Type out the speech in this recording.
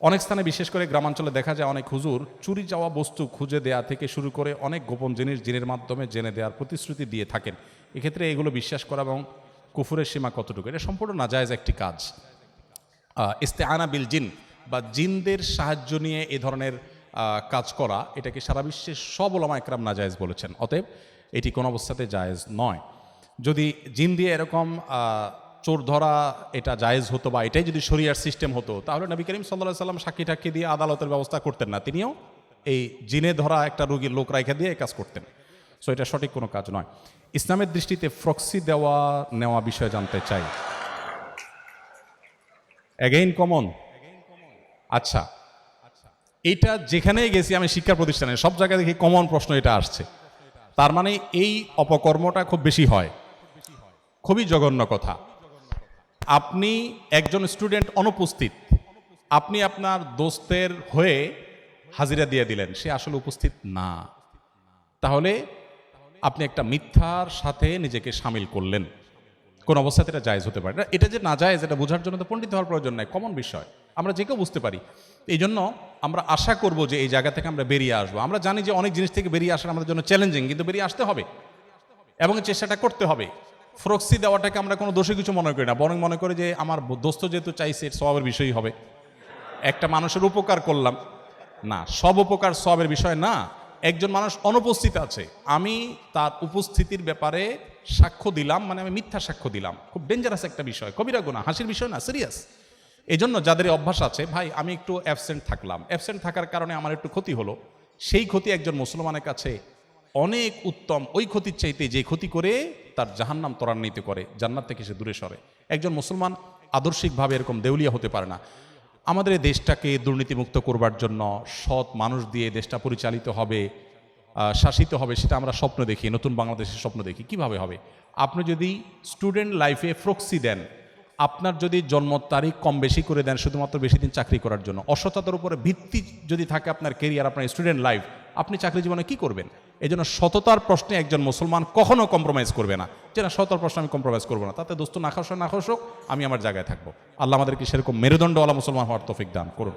অনেক স্থানে বিশেষ করে গ্রামাঞ্চলে দেখা যায় অনেক হুজুর চুরি যাওয়া বস্তু খুঁজে দেয়া থেকে শুরু করে অনেক গোপন জিনিস জিনের মাধ্যমে জেনে দেওয়ার প্রতিশ্রুতি দিয়ে থাকেন। এক্ষেত্রে এগুলো বিশ্বাস করা এবং কুফুরের সীমা কতটুকু, এটা সম্পূর্ণ নাজায়েজ একটি কাজ। ইস্তেআনা বিল জিন বা জিনদের সাহায্য নিয়ে এ ধরনের কাজ করা, এটাকে সারা বিশ্বের সব উলামা একরাম নাজায়েজ বলেছেন। অতএব এটি কোনো অবস্থাতে জায়েজ নয়। যদি জিন দিয়ে এরকম চোর ধরা এটা জায়েজ হতো বা এটাই যদি শরিয়ার সিস্টেম হতো, তাহলে নবী করিম সাল্লাল্লাহু আলাইহি সাল্লাম সাক্ষী টাক্ষী দিয়ে আদালতের ব্যবস্থা করতেন না, তিনিও এই জিনে ধরা একটা রোগীর লোক রাইখা দিয়ে এই কাজ করতেন। সো এটা সঠিক কোনো কাজ নয়। ইসলামের দৃষ্টিতে প্রক্সি দেওয়া নেওয়া বিষয়ে জানতে চাই। Again common. আচ্ছা, এটা যেখানেই গেছি আমি শিক্ষা প্রতিষ্ঠানে সব জায়গায় দেখি কমন প্রশ্ন এটা আসছে। তার মানে এই অপকর্মটা খুব বেশি হয়, খুবই জঘন্য কথা। আপনি একজন স্টুডেন্ট অনুপস্থিত, আপনি আপনার দোস্তের হয়ে হাজিরা দিয়ে দিলেন, সে আসলে উপস্থিত না, তাহলে আপনি একটা মিথ্যার সাথে নিজেকে সামিল করলেন। কোন অবস্থাতে এটা জায়েজ হতে পারে না। এটা যে না জায়েজ এটা বোঝার জন্য তো পণ্ডিত হওয়ার প্রয়োজন নাই, কমন বিষয়, আমরা যে কেউ বুঝতে পারি। এই জন্য আমরা আশা করব যে এই জায়গা থেকে আমরা বেরিয়ে আসবো। আমরা জানি যে অনেক জিনিস থেকে বেরিয়ে আসা আমাদের জন্য চ্যালেঞ্জিং, কিন্তু বেরিয়ে আসতে হবে এবং চেষ্টাটা করতে হবে। ফ্রক্সি দেওয়াটাকে আমরা কোনো দোষে কিছু মনে করি না, বরং মনে করি যে আমার দোস্ত যেহেতু চাইছে সওয়াবের বিষয়ই হবে, একটা মানুষের উপকার করলাম। না, সব উপকার সওয়াবের বিষয় না। একজন মানুষ অনুপস্থিত আছে, আমি তার উপস্থিতির ব্যাপারে সাক্ষ্য দিলাম, মানে আমি মিথ্যা সাক্ষ্য দিলাম, খুব ডেঞ্জারাস একটা বিষয়, কবিরা গুনাহ, হাসির বিষয় না, সিরিয়াস। এই জন্য যাদের অভ্যাস আছে, ভাই আমি একটু অ্যাবসেন্ট থাকলাম, অ্যাবসেন্ট থাকার কারণে আমার একটু ক্ষতি হলো, সেই ক্ষতি একজন মুসলমানের কাছে অনেক উত্তম ওই ক্ষতির চাইতে যে ক্ষতি করে তার জাহান্নাম ত্বরান্বিত করে, জান্নাত থেকে সে দূরে সরে। একজন মুসলমান আদর্শিকভাবে এরকম দেউলিয়া হতে পারে না। আমাদের এই দেশটাকে দুর্নীতিমুক্ত করবার জন্য সৎ মানুষ দিয়ে দেশটা পরিচালিত হবে, শাসিত হবে, সেটা আমরা স্বপ্ন দেখি, নতুন বাংলাদেশের স্বপ্ন দেখি। কিভাবে হবে? আপনি যদি স্টুডেন্ট লাইফে প্রক্সি দেন, আপনার যদি জন্ম তারিখ কম বেশি করে দেন শুধুমাত্র বেশি দিন চাকরি করার জন্য, অসততার উপরে ভিত্তি যদি থাকে আপনার কেরিয়ার, আপনার স্টুডেন্ট লাইফ, আপনি চাকরি জীবনে কি করবেন? এই জন্য সততার প্রশ্নে একজন মুসলমান কখনো কম্প্রোমাইজ করবে না, যে না সততার প্রশ্নে আমি কম্প্রোমাইজ করবো না, তাতে দোস্ত না খাস না খাস হোক, আমি আমার জায়গায় থাকবো। আল্লাহ আমাদেরকে সেরকম মেরুদণ্ডওয়ালা মুসলমান হওয়ার তৌফিক দান করুন।